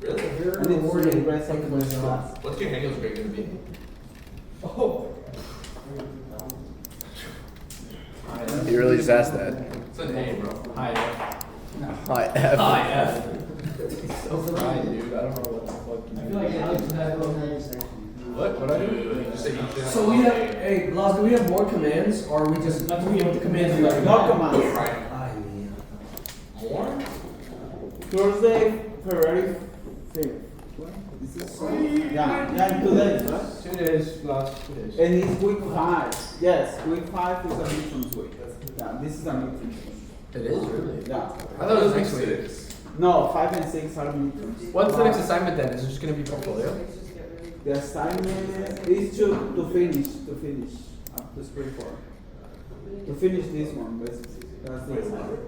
Really? And it's really great second with Blass. What's your handles grade gonna be? Oh. You really just asked that. It's an A, bro. High F. Hi, F. High F. So fried, dude. I don't know what the fuck you I feel like Alex had a intersection. What I do? Just say you should So we have, hey, Blass, do we have more commands, or are we just, do we have the commands we already No have? commands. Right. More? Thursday, February 5th. Is this so? Yeah, in 2 days, right? 2 days, last 2 days. And it's week 5. Yes, week 5 is a midterms week. Yeah, this is a midterms week. It is really. Yeah. I thought it was next week. No, 5 and 6 are midterms. What's the next assignment then? Is it just gonna be portfolio? The assignment is to finish up to spring 4. To finish this one, basically. That's the assignment.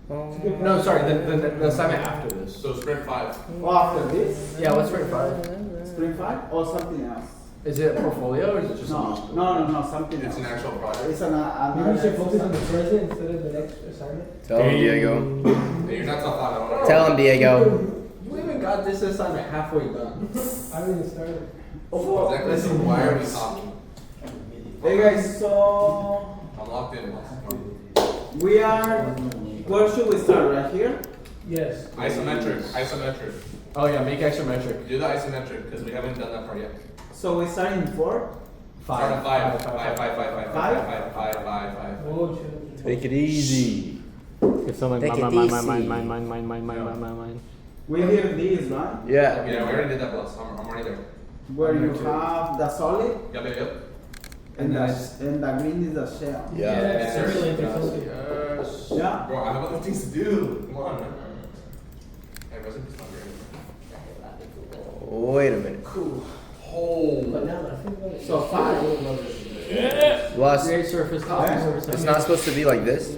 No, sorry. The assignment after this. So sprint 5. Oh, after this? Yeah. What's grade 5? Spring 5 or something else? Is it a portfolio or is it just? No, something It's else. an actual project. It's an Maybe we should focus on the present instead of the next assignment? Tell him, Diego. Hey, you're not so hot. I don't know. Tell him, Diego. You even got this assignment halfway done. I haven't even started. Exactly. So why are we talking? Hey guys, so I'm locked in. where should we start? Right here? Yes. Isometric. Oh yeah, make isometric. Do the isometric because we haven't done that part yet. So we start in 4? Start at 5. Oh, shit. Take it easy. It's something Take like it mine. We hear these, right? Yeah. Yeah, we already did that, Blass. I'm already there. Where you have the solid Yep. and the green is the shell. Yeah. Yes, sir. Really interesting. Yes. Yeah? Bro, I have other things to do. Come on, man. Hey, resin is not great. Wait a minute. Oh. But now that I think about it. So 5. Plus, Create surface. Top Yeah. surface. it's not supposed to be like this.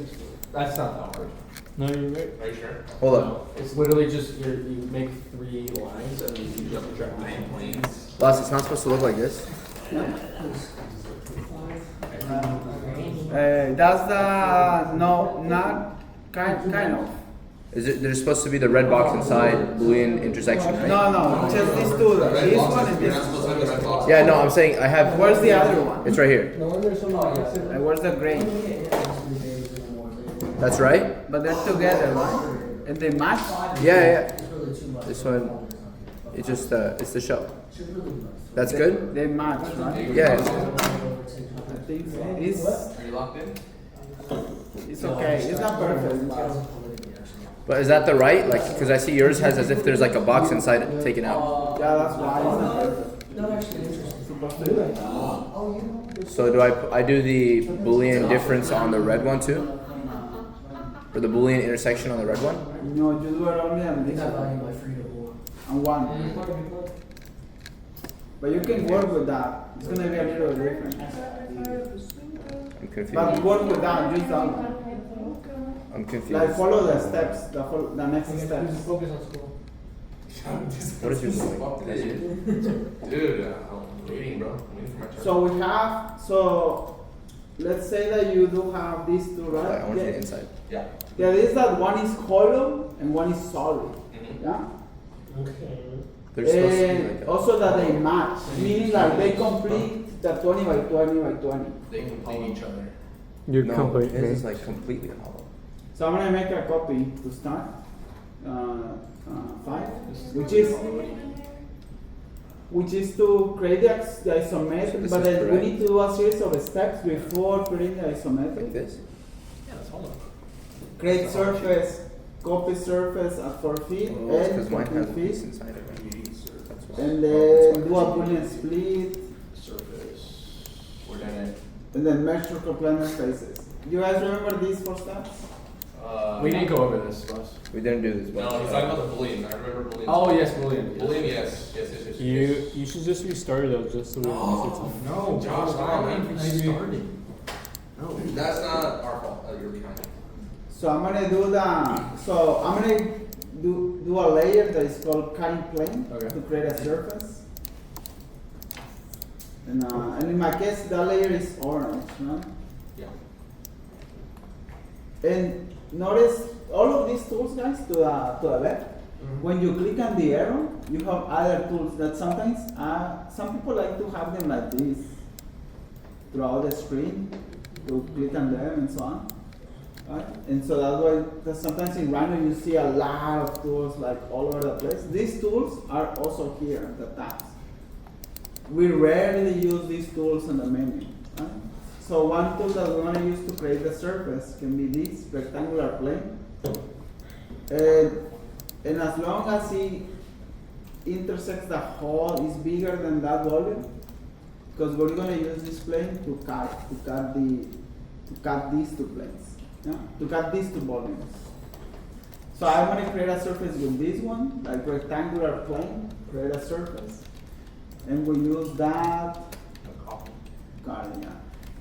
That's not that hard. No, you're right. Are you sure? Hold up. No, it's literally just you make 3 lines and then you just subtract 9 Planes. Plus, it's not supposed to look like this. That's the not kind of. Is it? There's supposed to be the red box inside Boolean intersection, right? No, just these two. Red This boxes, one and you're this. not supposed to have the red box. Yeah, no, I'm saying I have. Where's the other one? It's right here. No wonder so long. And where's the gray? That's right. But they're together, right? And they match? Yeah. This one, it's just it's the shell. That's good. They match, right? Yeah. I think so. Are you locked in? It's okay. It's not perfect. But is that the right? Like, because I see yours has as if there's like a box inside it taken out. Yeah, that's why it's not perfect. Not actually interesting. Supposed to be like that. So do I do the Boolean difference on the red one too? Or the Boolean intersection on the red one? No, you do it only on this Not one. valuing my freedom. On one. But you can work with that. It's gonna be a little different. I'm confused. But work with that, use that one. I'm confused. Like follow the steps, the next steps. Focus on school. What is yours doing? Dude, I'm waiting, bro. I'm waiting for my turn. So we have, let's say that you do have these two, right? I want you to inside. Yeah. Yeah, this that one is column and one is solid. Mhm. Yeah? Okay. They're supposed to be And like that. also that they match, meaning like they complete the 20 by 20 by 20. They complete each other. You're No, complete. his is like completely hollow. So I'm gonna make a copy to start. 5, which is to create the So isometric, this but is then we correct. need to do a series of steps before creating the Like isometric. this. Yeah, that's all. Create surface, copy surface at 4 feet Oh, it's because and mine has 15 a piece feet, inside it, right? That's why. and Oh, then it's do a fine. Boolean split, Surface. We're done it. and then measure coplanar spaces. You guys remember these 4 steps? We didn't go over this, Russ. We didn't do this. No, he's talking about the Boolean. I remember Boolean. Oh yes, Boolean. Boolean, yes. You should just restart it just so we don't miss it. No, Josh, come on, man. Starting. No. That's not our fault that you're behind. So I'm gonna do a layer that is called cutting plane Okay. to create a surface. And in my case, that layer is orange, right? Yeah. And notice all of these tools, guys, to the left, when you click on the arrow, you have other tools that sometimes, some people like to have them like this throughout the screen. You click on them and so on. Right? And so that's why that sometimes in Rhino you see a lot of tools like all over the place. These tools are also here, the tabs. We rarely use these tools in the menu. Right? So one tool that we want to use to create the surface can be this rectangular plane. And as long as it intersects the hole is bigger than that volume, because we're going to use this plane to cut these two planes, yeah? To cut these two volumes. So I'm going to create a surface with this one, like rectangular plane, create a surface, and we use that. Got it, yeah.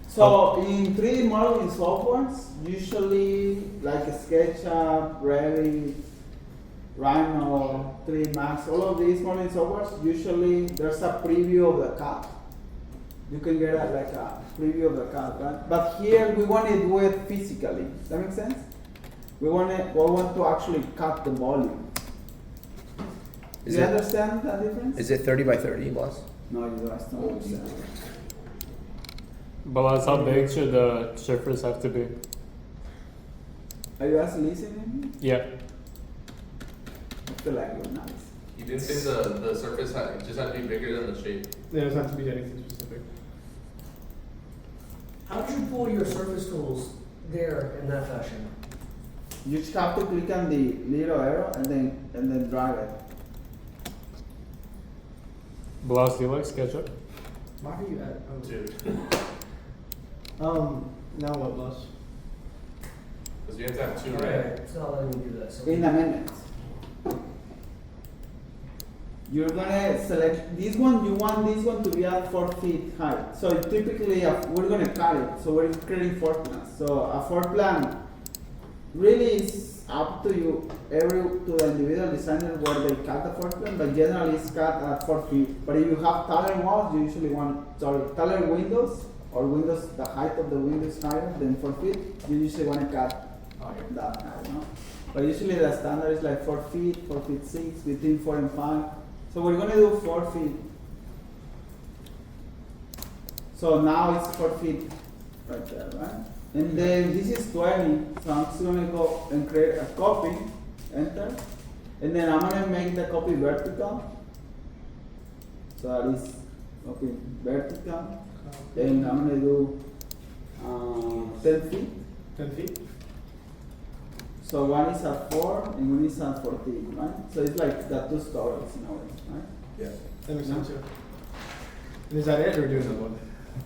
So in 3D modeling softwares, usually like SketchUp, Revit, Rhino, 3D Max, all of these modeling softwares, usually there's a preview of the cut. You can get like a preview of the cut, right? But here we want to do it physically. Does that make sense? We want to actually cut the volume. Do you understand that difference? Is it 30 by 30, Blass? No, you guys don't understand. But how big should the surface have to be? Are you guys listening? Yeah. I feel like you're nice. You didn't say the surface just had to be bigger than the shape. Yeah, it doesn't have to be anything specific. How did you pull your surface tools there in that fashion? You just have to click on the little arrow and then drag it. Blass, do you like SketchUp? Why are you at? Oh. Dude. Now what, Blass? Because you have to have two, right? Alright, it's not letting me do that. So In a minute. You're gonna select this one, you want this one to be at 4 feet high. So typically we're gonna cut it, so we're creating floor plans. So a floor plan really is up to you, to the individual designer where they cut the floor plan, but generally it's cut at 4 feet. But if you have taller walls, you usually want taller windows, or windows, the height of the window is higher than 4 feet, you usually want to cut that high, no? But usually the standard is like 4 feet, 4 feet 6, between 4 and 5. So we're going to do 4 feet. So now it's 4 feet right there, right? And then this is 20, so I'm just going to go and create a copy, enter. And then I'm going to make the copy vertical. So that is copy vertical. And I'm going to do 10 feet. 10 feet? So one is at 4 and one is at 14, right? So it's like the 2 stories in a way, right? Yeah. That makes sense, yeah. And is that it, or do another one?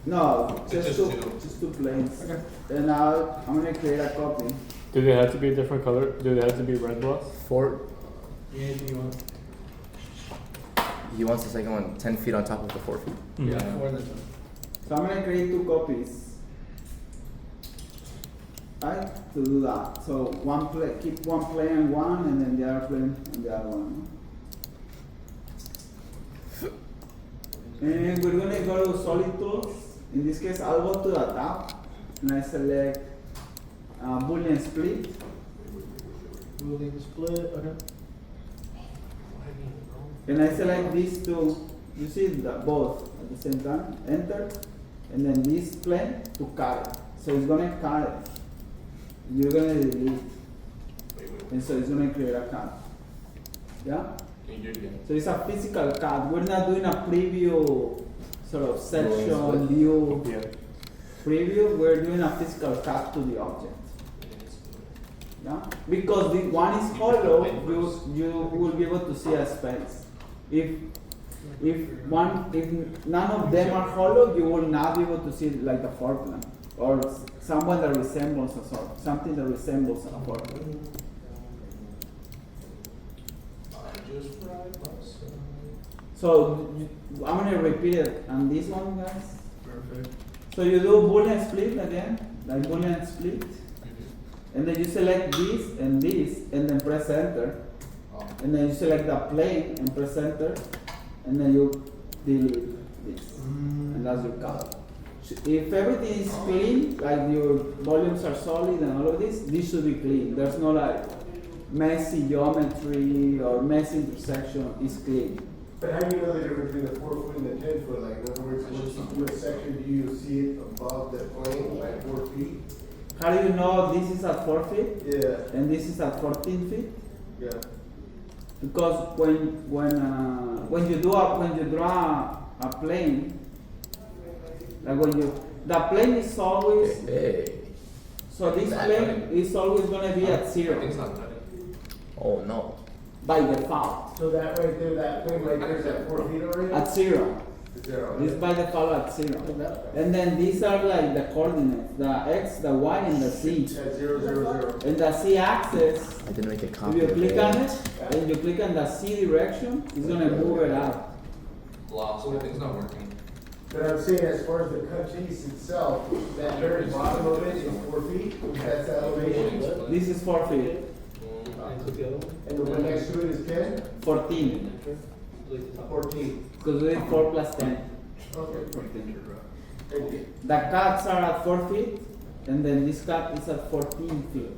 No, Just just two planes. Okay. And now I'm gonna create a copy. Do they have to be a different color? Do they have to be red, Blass? Yeah, anything you want. He wants the second one 10 feet on top of the 4 feet. Yeah, 4 and then 10. So I'm gonna create 2 copies. Right? To do that. So keep one plane on one and then the other plane on the other one. And we're gonna go to solid tools. In this case, I'll go to the tab and I select Boolean split. Boolean split, okay. And I select these two. You see both at the same time. Enter, and then this plane to cut it. So it's gonna cut it. You're gonna delete, and so it's gonna create a cut. Yeah. Can you do it again? So it's a physical cut. We're not doing a preview sort of section view Yeah. preview. We're doing a physical cut to the object. Yeah. Because the one is hollow, you will be able to see a space. If none of them are hollow, you will not be able to see like the floor plan or someone that resembles something that resembles a floor plan. So I'm gonna repeat it on this one, guys. Perfect. So you do Boolean split again, like Boolean split, and then you select this, and then press enter, and then you select the plane and press enter, and then you delete this, and that's your cut. If everything is clean, like your volumes are solid and all of this should be clean. There's no like messy geometry or messy intersection is clean. But how do you know the difference between the 4 foot and the 10 foot? Like, in other words, once you do a section, do you see it above the plane, like 4 feet? How do you know this is at 4 feet Yeah, and this is at 14 feet? yeah. Because when you draw a plane, like the plane is always Hey. so this That plane cutting. is always gonna be at I think zero it's not cutting. Oh no. by default. So that right there, that plane right there is at 4 feet already? At zero. Zero. This by default at zero. And then these are like the coordinates, the x, the y, and the z. At 0, 0, 0. And the z axis, I didn't make a if copy you of click it. on it and you click on the z direction, it's gonna move it out. Lost. I think it's not working. But I'm saying as far as the cut piece itself, that very bottom of it is 4 feet, that's the elevation. This is 4 feet, And the one next to it is 10? 14, 14. because we did 4 plus 10. Okay. 14. Thank you. The cuts are at 4 feet, and then this cut is at 14 feet.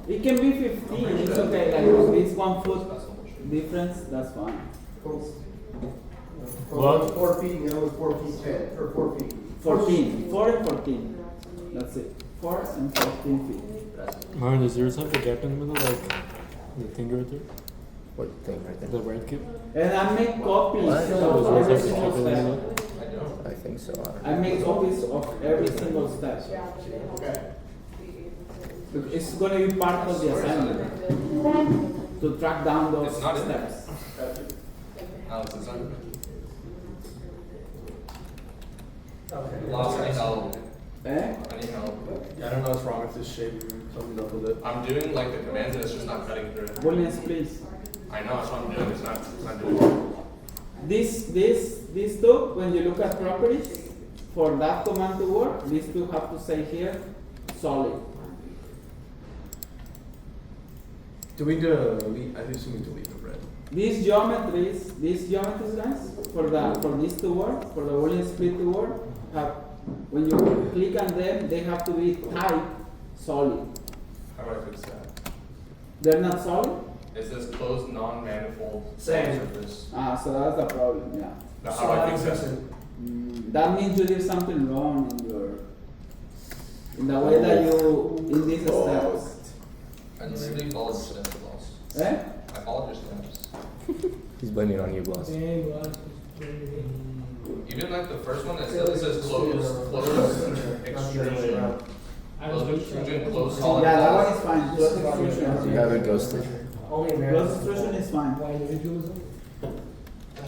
It can be 15, it's okay, like if it's 1 foot difference, that's fine. Cool. What? One's 4 feet, and the other one's 4 feet 10, or 4 feet. 14, 4 and 14, that's it, 4 and 14 feet. Martin, is there something gap in the middle, like the thing right there? What thing right The there? red cube? And I make copies What? of every Is there single something in the step. middle? I don't. I think so. I make copies of every single step. Okay. It's gonna be part of the assignment, to track down those It's not in there. steps. Gotcha. Alex, it's not. Lost. I need help. Eh? I need help. I don't know what's wrong with this shape. Something's up with it. I'm doing like the commands and it's just not cutting through. Booleans, please. I know that's what I'm doing. It's not doing it. These two, when you look at properties, for that command to work, these two have to say here, solid. Delete the, I assume we delete the red. These geometries guys, for these to work, for the Boolean split to work, when you click on them, they have to be type solid. How do I fix that? They're not solid? It says closed non-manifold Same. surface. So that's the problem, yeah. Now how do I fix that? That means you did something wrong in the way that you, in these steps. I literally followed your steps, boss. Eh? I followed your steps. He's blaming it on you, Blass. Even like the first one, it says closed extrusion. Closed extrusion, closed solid. Yeah, that one is fine. Close extrusion. You haven't ghosted. Only Close Americans. extrusion is fine. As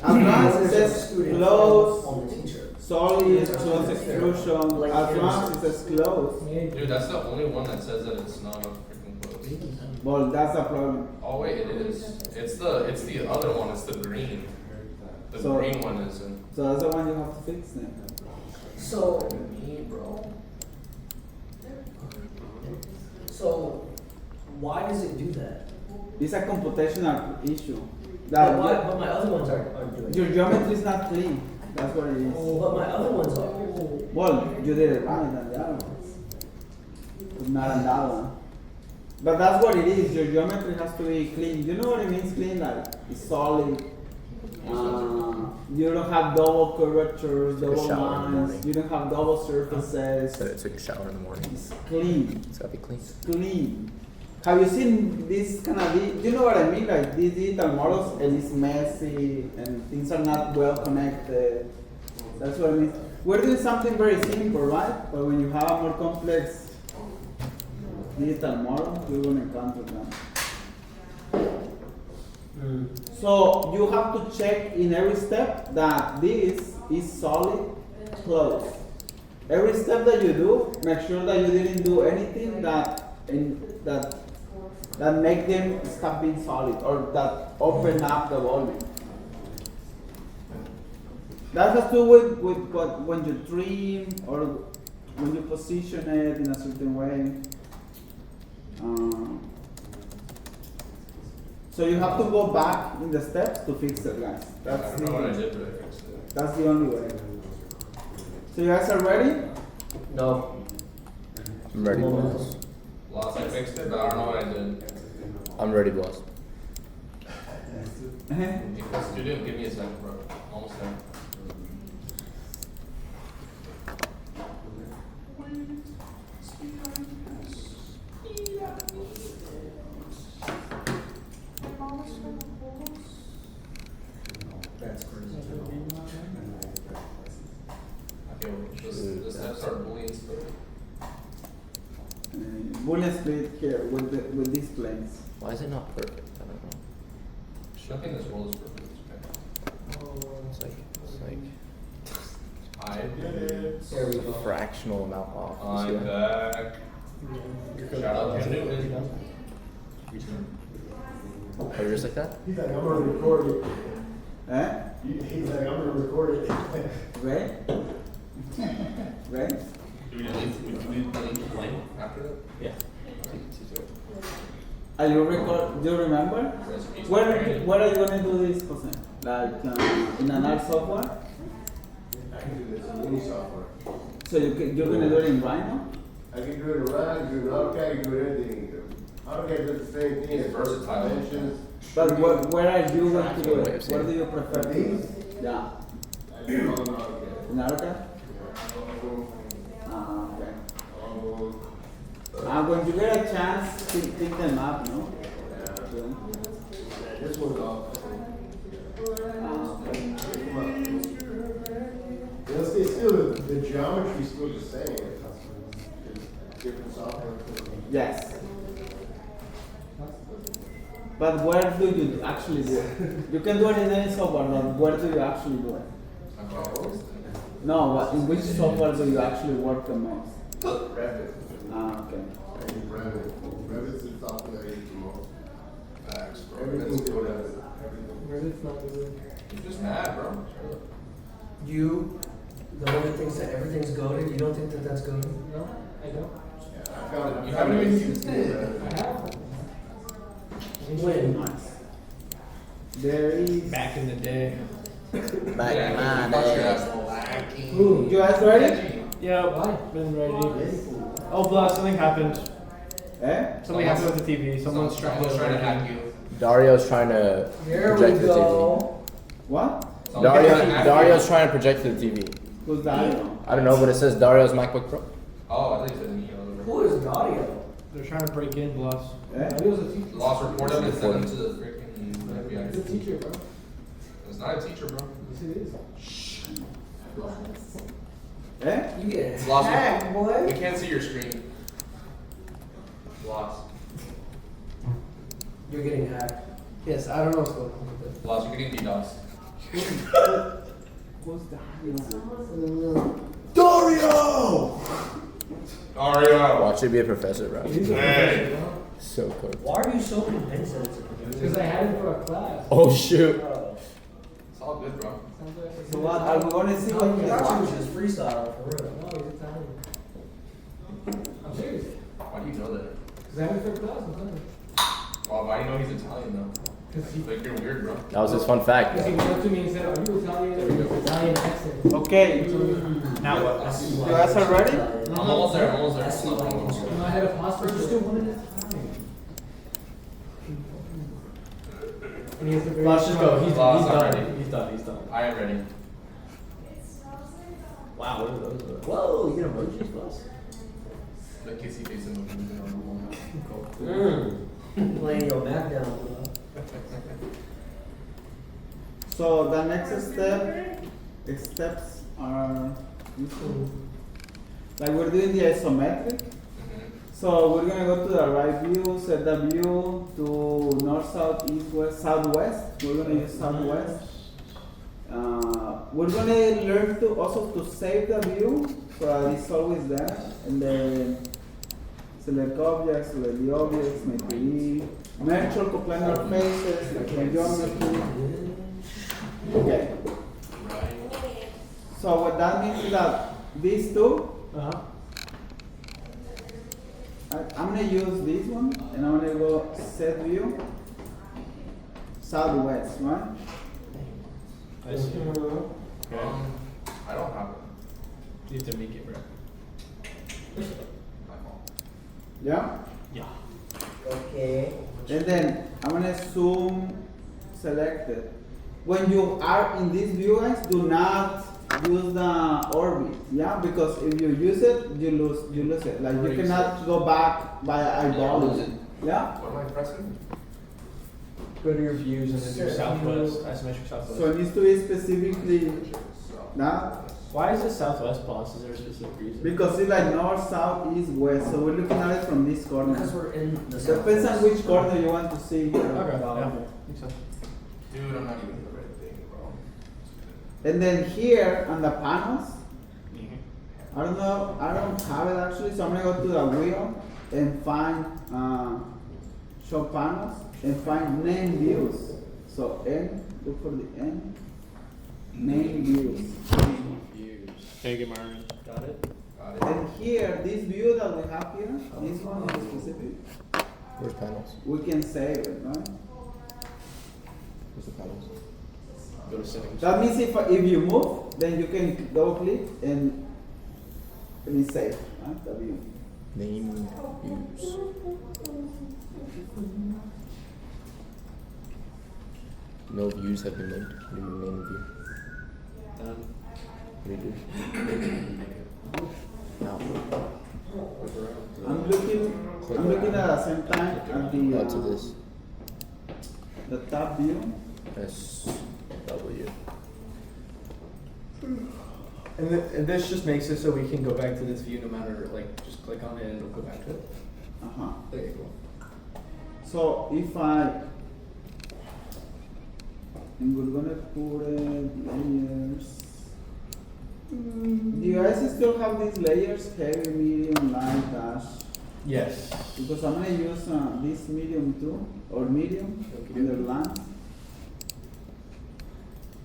long as it says close, On the t-shirt. solid, close extrusion, as long as it says close, Dude, that's the only one that says that it's not freaking close. well, that's the problem. Oh wait, it is. It's the other one. It's the green. The So- green one isn't. So that's the one you have to fix then. So, me, bro. So, why does it do that? It's a computational issue. But my other ones aren't doing Your it. geometry is not clean. That's what it is. But my other ones are. Well, you did it right on the other ones, but not on that one. But that's what it is. Your geometry has to be clean. You know what it means clean? Like it's solid. You don't have double curvatures, Take a double shower in the lines. morning. You don't have double surfaces. Said it took a shower in the morning. It's clean. It's gotta be clean. Clean. Have you seen this kind of? Do you know what I mean? Like these digital models, and it's messy, and things are not well connected. That's what I mean. We're doing something very simple, right? But when you have a more complex digital model, you're gonna encounter them. So you have to check in every step that this is solid, close. Every step that you do, make sure that you didn't do anything that make them stop being solid or that open up the volume. That has to do with what when you trim or when you position it in a certain way. So you have to go back in the steps to fix it, guys. I That's don't know what I the, did, but I fixed it. that's the only way. So you guys are ready? No. I'm ready, Blass. Lost. I fixed it, but I don't know what I did. I'm ready, boss. Student, give me a second, bro. Almost there. That's crazy. Okay, the steps are Boolean split. Boolean split here with these planes. Why is it not perfect? I don't know. Nothing in this world is perfect. It's like I did it. There we go. fractional amount off. You see I'm that? back. Shout out to Newton. Oh, you're just like that? He's like, I'm gonna record it. Eh? He's like, I'm gonna record it. Right? Right? Do we delete the plane after that? Yeah. Are you record? Do you remember? Where are you gonna do this, Jose? Like in another software? I can do this in any software. So you're gonna do it in Rhino? I can do it in Run, do it in AutoCAD, I can do it anything. AutoCAD does the same thing. It's versatile. Dimensions. But where are you going to do it? Where do you prefer to do These? it? Yeah. I do it all in AutoCAD. In AutoCAD? Ah, okay. When you get a chance, pick them up, no? Yeah. This one's off. Okay. It's still, the geometry's still the same. It's different software. Yes. But where do you actually do it? You can do it in any software, but where do you actually do it? No, in which software do you actually work the most? Revit. Ah, okay. I use Revit. Revit's the software I use the most. Facts, bro. Everything's That's good good. at it. Everything. Reddit's not good. You're just mad, bro. You, the one that thinks that everything's goaded, you don't think that that's goaded? No, I don't. Yeah, I found You haven't even used it. I have. When? Nice. There is. Back in the day. Back in Yeah, my watch your day. ass lacking. Ooh, you guys ready? Yeah, Why? been ready. Oh, Blass, something happened. Eh? Something happened with the TV. Someone's Someone's trying to hack you. Dario's trying to There we project to the TV. go. What? Someone's trying to hack Dario's you. trying to project to the TV. Who's that? I don't know, but it says Dario's MacBook Pro. Oh, I thought you said me. Who is Gaudio? They're trying to break in, Blass. Eh? He was a teacher. Lost report him and send him to the freaking He's a FBI. teacher, bro. It's not a teacher, bro. Yes, it is. Eh? You get Lost hacked, We boy. can't see your screen. Lost. You're getting hacked. Yes, I don't know what's going on with Lost. You're getting DDoS. Who's that? Dario! Dario. Watch it be a professor, bro. it. He's a Hey. professor, bro. So cool. Why are you so convinced that it's a computer? Because I had it for a class. Oh shoot. It's all good, bro. So what? Are we gonna see what He he's actually was watching? just freestyle, for real. No, he's Italian. I'm serious. Why do you know that? Because I had it for a class, I'm telling you. Well, why do you know he's Italian though? Because he, Like you're weird, bro. That was his fun fact. because he went up to me and said, are you Italian? With Italian accent. Okay. Now what? That's You why guys are ready? I'm almost there. I'm almost there. That's why you know, I had a passport, just do one at a time. And he has a very Let's just go. He's Blass, I'm done. ready. He's done. He's done. I am ready. Wow, what are those? Whoa, you get emojis, boss? The kissy face emoji. Playing your back down, bro. So the next steps are like we're doing the isometric. So we're gonna go to the right view, set the view to north, south, east, west, southwest. We're gonna use southwest. We're gonna learn to also to save the view so that it's always there. And then select objects, select the objects, make it E. Merge all coplanar faces, like my geometry. Okay. So what that means is that these two, Uh-huh. I'm gonna use this one and I'm gonna go set view southwest, right? I see. I don't have it. You have to make it, bro. My fault. Yeah? Yeah. Okay. And then I'm gonna zoom selected. When you are in this view, guys, do not use the orbit, yeah, because if you use it, you lose it. Like you Erase cannot go back by eyeballing lose it. it. Yeah. What am I pressing? Go to your views and then do Yeah. southwest, isometric southwest. So it needs to be specifically that Why is it southwest, boss? Is there a specific reason? because it's like north, south, east, west. So we're looking at it from this corner. Because we're in the Depends on which corner you want to see. Okay, yeah, makes sense. Dude, I'm not even the right thing, bro. And then here on the panels, I don't know, I don't have it actually, so I'm gonna go to the wheel and find show panels and find name views. So N, look for the N, name views. Thank you, Marvin. Got it? Got it. And here, this view that we have here, this one is specific, Where's panels? we can save it, right? Where's the panels? Go to settings. That means if you move, then you can double click and it's saved, right? The view. Name views. No views have been named. What do you name a view? Done. Redo. Now. I'm looking at the same time at Go to the this. the top view. S W. And this just makes it so we can go back to this view no matter, like, just click on it and it'll go back to it. Uh-huh. Okay, cool. So if I and we're gonna put layers. Do you guys still have these layers? Heavy, medium, light, dash. Yes. Because I'm gonna use this medium too, or medium Okay. under line.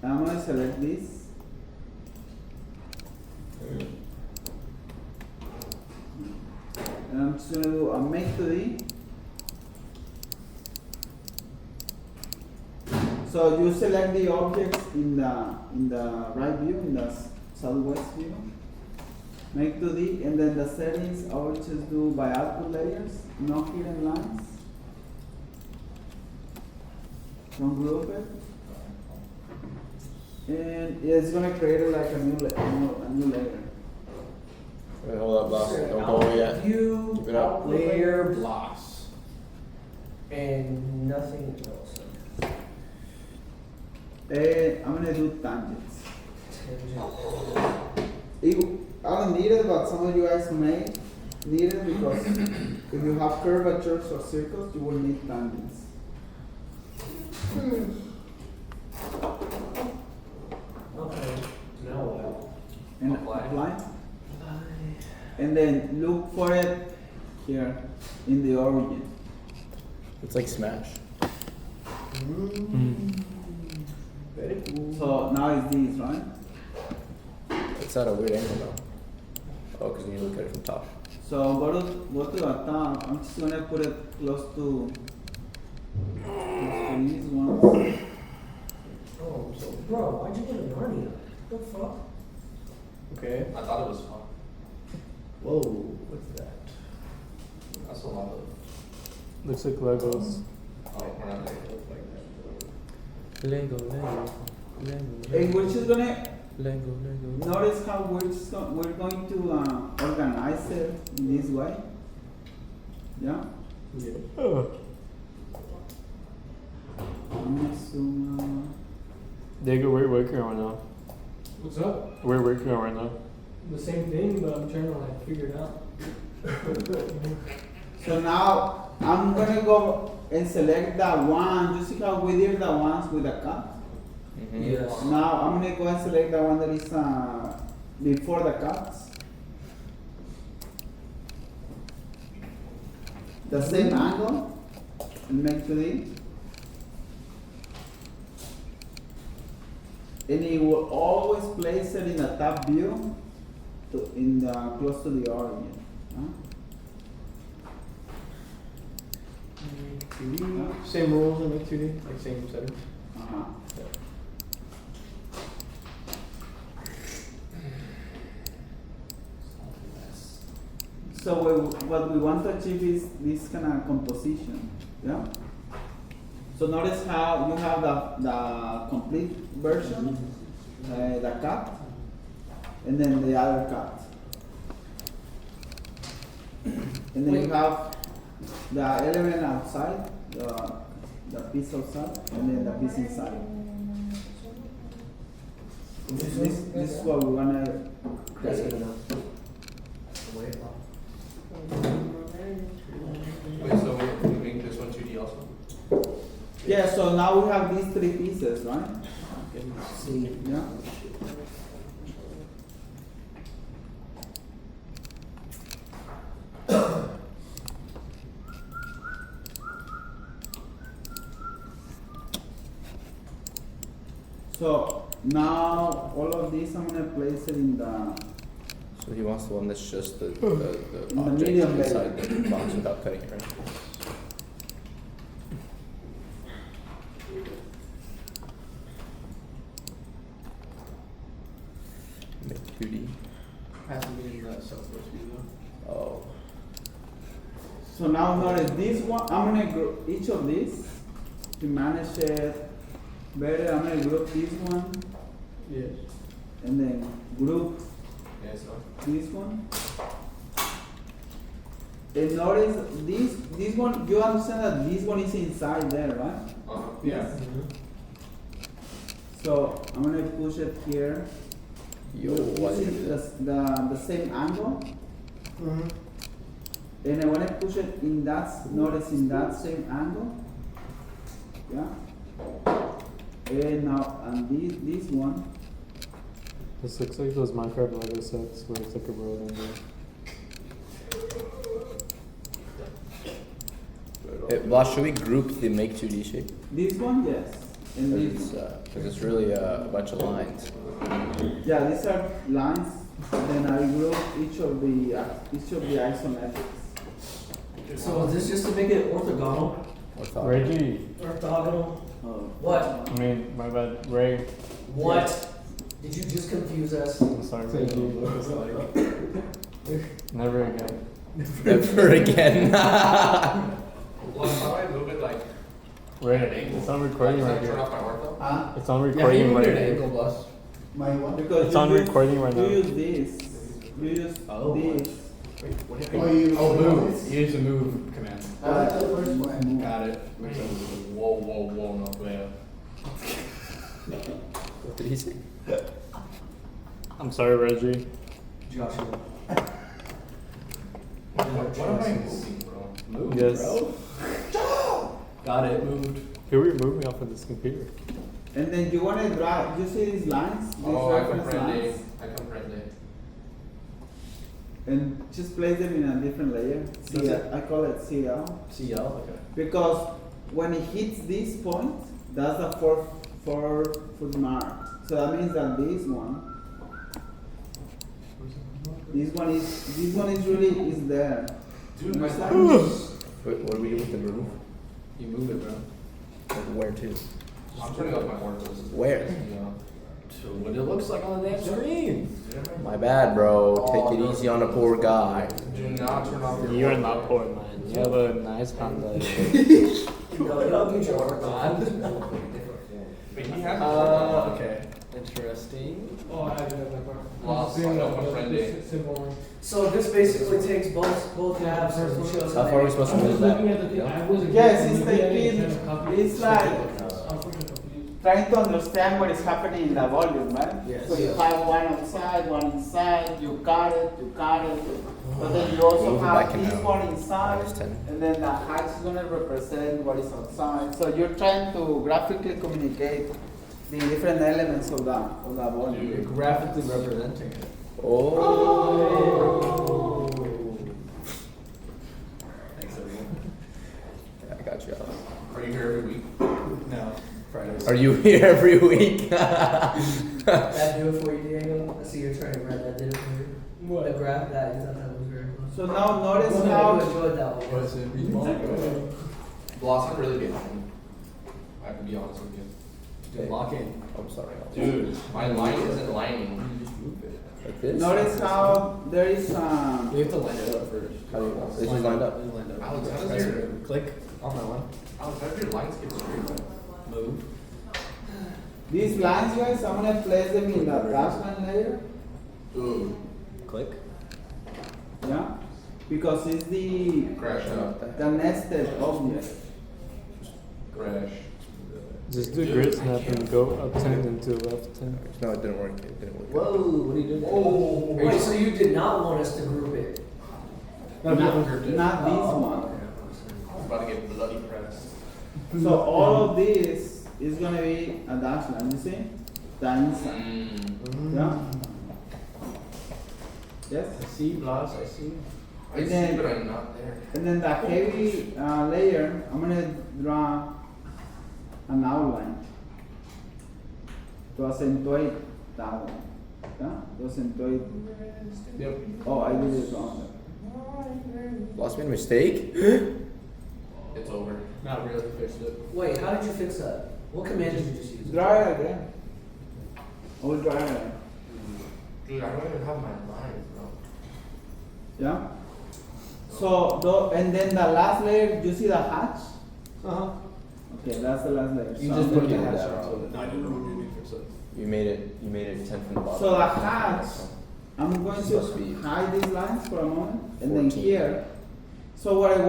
And I'm gonna select this. And I'm just gonna do a make to D. So you select the objects in the right view, in the southwest view. Make to D, and then the settings I will just do by output layers, no hidden lines. Ungroup it. And it's gonna create like a new layer. Wait, hold up, boss. Don't go away yet. View, Keep it up. layer, Blass. and nothing else. And I'm gonna do tangents. Tangent. I don't need it, but some of you guys may need it because if you have curvatures or circles, you will need tangents. Okay. Now what? And apply. And then look for it here in the origin. It's like Smash. Very cool. So now it's these, right? It's at a weird angle though. Oh, because when you look at it from top. So go to the top. I'm just gonna put it close to these ones. Oh, so bro, why'd you get a Narnia? The fuck? Okay. I thought it was fun. Whoa, what's that? That's a lot of. Looks like Legos. Oh, we're not like Lego, Lego, Lego. And we're just gonna Lego, Lego. notice how we're going to organize it in this way. Yeah. Yeah. Oh. I'm gonna zoom. Diego, we're working on right now. What's up? We're working on right now. The same thing, but I'm trying to like figure it out. So now I'm gonna go and select that one. You see how we did the ones with the cut? Mm-hmm. Yes. Now I'm gonna go and select the one that is before the cuts. The same angle and make 2D. And it will always place it in the top view in the close to the origin. Huh? 2D. Same rules in make 2D, like same settings. Uh-huh. So what we want to achieve is this kind of composition, yeah? So notice how you have the complete version, the cut, and then the other cut. And then you have the element outside, the piece outside, and then the piece inside. This is what we wanna That's good create. enough. Wait, Wait, so we make this one 2D also? Yeah, so now we have these three pieces, right? see. Yeah. So now all of these I'm gonna place it in the So he wants the one that's just the the object medium inside layer. the box without cutting it, right? Make 2D. Has to be in the southwest view though. Oh. So now notice this one, I'm gonna group each of these to manage it better. I'm gonna group this one Yes. and then group Yeah, so. this one. And notice this one, you understand that this one is inside there, right? Yeah. So I'm gonna push it here. Yo, You why see did you do that? the same angle? And I wanna push it in that, notice in that same angle. Yeah? And now, and this one, This looks like those Minecraft Lego sets where it's like a road in there. Blass, should we group the make 2D shape? this one, yes. And this, Because it's really a bunch of lines. yeah, these are lines. Then I group each of the isometrics. So is this just to make it orthogonal? What thought? Reggie, Orthogonal? Oh. What? I mean, my bad, Ray. What? Did you just confuse us? I'm sorry, Reggie. It's like, never again. Never again. Well, how do I move it like? Ray, at an angle? it's on recording Like, right turn here. off my ortho? Huh? It's on Yeah, recording you right moved it here. angle plus. My what? Because It's you on use- recording right now. You use this. You use Oh. this. Oh, you. Oh, move. Use the move command. That's the first one. Got it. Whoa, no player. What did he say? I'm sorry, Reggie. Joshua. What am I moving, bro? Move, Yes. bro. Got it. Moved. Can we remove me off of this computer? And then you wanna draw, you see these lines? These Oh, I reference comprende. lines? I comprende. And just place them in a different layer. That's it? I call it CL. CL. Okay. Because when it hits this point, that's a 4 foot mark. So that means that this one is really is there. Dude, my Understand? line. Wait, what do we do with the move? You move it, bro. Like where to? I'm turning off my ortho. This is Where? Yeah. So what it looks like on the damn screen. My bad, bro. Take it easy on the poor guy. Do not turn off your You are ortho. not poor, man. You have a nice Honda. No, you don't need your ortho. But he has Okay. Interesting. Oh, I have that part. Lost, Doing no the comprende. simple one. So this basically takes both halves and shows How far are we supposed to I'm move just that? looking at the thing. I wasn't. Yes, it's looking at it, taking- trying to copy it's it. like- Unfortunately, confused. Trying to understand what is happening in the volume, right? Yes. So you have one outside, one inside, you cut it. But then you also Move it back have in this now. one inside, -10. and then the hatch is gonna represent what is outside. So you're trying to graphically communicate the different elements of the You're volume. graphically representing it. Oh. Thanks, everyone. Yeah, I got you. Are you here every week? No. Fridays. Are you here every week? That do it for you, Diego? I see you're trying to write that did it for you. What? The graph that you thought that was very fun. So now notice You how enjoyed that one. What's it? Respawn? Blossom really behind. I can be honest with you. Dude, lock in. I'm sorry. Dude, my line isn't lining. You just move it. Like this? notice how there is We have to line it up first. How do you want? This is lined up. It's lined up. Alex, how does Press your- it. Click. On that one. How did your lines get straight? Move. These lines, guys, I'm gonna place them in the dash line layer. Ooh, Click. Yeah, because it's the crash out. nested object. Crash. Just do grid snap and go up 10 and to left 10. No, it didn't work. It didn't work. Whoa, what are you doing? Oh. Wait, so you did not want us to group it? Not this one. I'm about to get bloody pressed. So all of this is gonna be a dash line. You see, the inside. Yeah. Yes. I see, Blass, I see. I And see, then- but I'm not there. And then the heavy layer, I'm gonna draw an outline to accentuate that one. Yeah, to accentuate. Yep. Oh, I did it wrong. Lost made a mistake? It's over. Not really fixed it. Wait, how did you fix that? What command did you just use? Draw it again. I will draw it again. Dude, I don't even have my lines, bro. Yeah. So, and then the last layer, you see the hatch? Uh-huh. Okay, that's the last layer. You So just I'm put gonna the do hash that. onto it. No, I didn't know what you did fix it. You made it 10 from the bottom. So the hatch, I'm going Supposed to be to hide these lines for a moment, and then 14. here. So what I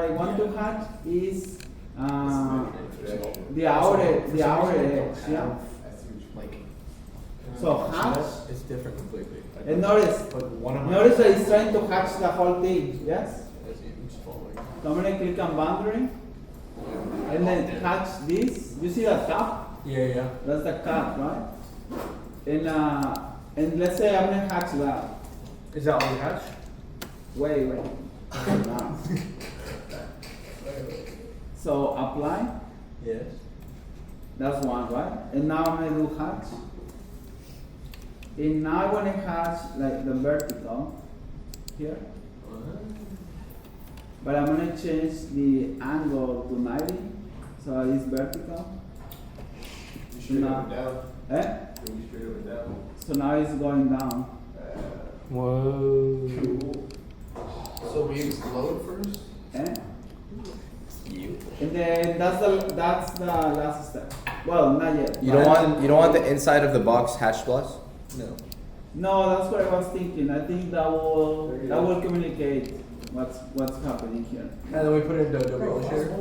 want to hide is the outer edge. Yeah. Like, So hatch, it's different completely. and notice But one of my. that it's trying to hatch the whole thing. Yes. That's even just following. So I'm gonna click on boundary, and then hatch this. You see the top? Yeah, yeah. That's the cut, right? And let's say I'm gonna hatch that. Is that all you hatch? Wait. Now. So apply. Yes. That's one, right? And now I'm gonna do hatch. And now I wanna hatch like the vertical here. But I'm gonna change the angle to 90. So it's vertical. You straight No. up and down. Eh? Can you straight up and down? So now it's going down. Whoa. So we explode first? Eh? You. And then that's the last step. Well, not yet. You don't want the inside of the box hatched, Blass? No. No, that's what I was thinking. I think that will communicate what's happening here. And then we put it into Adobe Illustrator.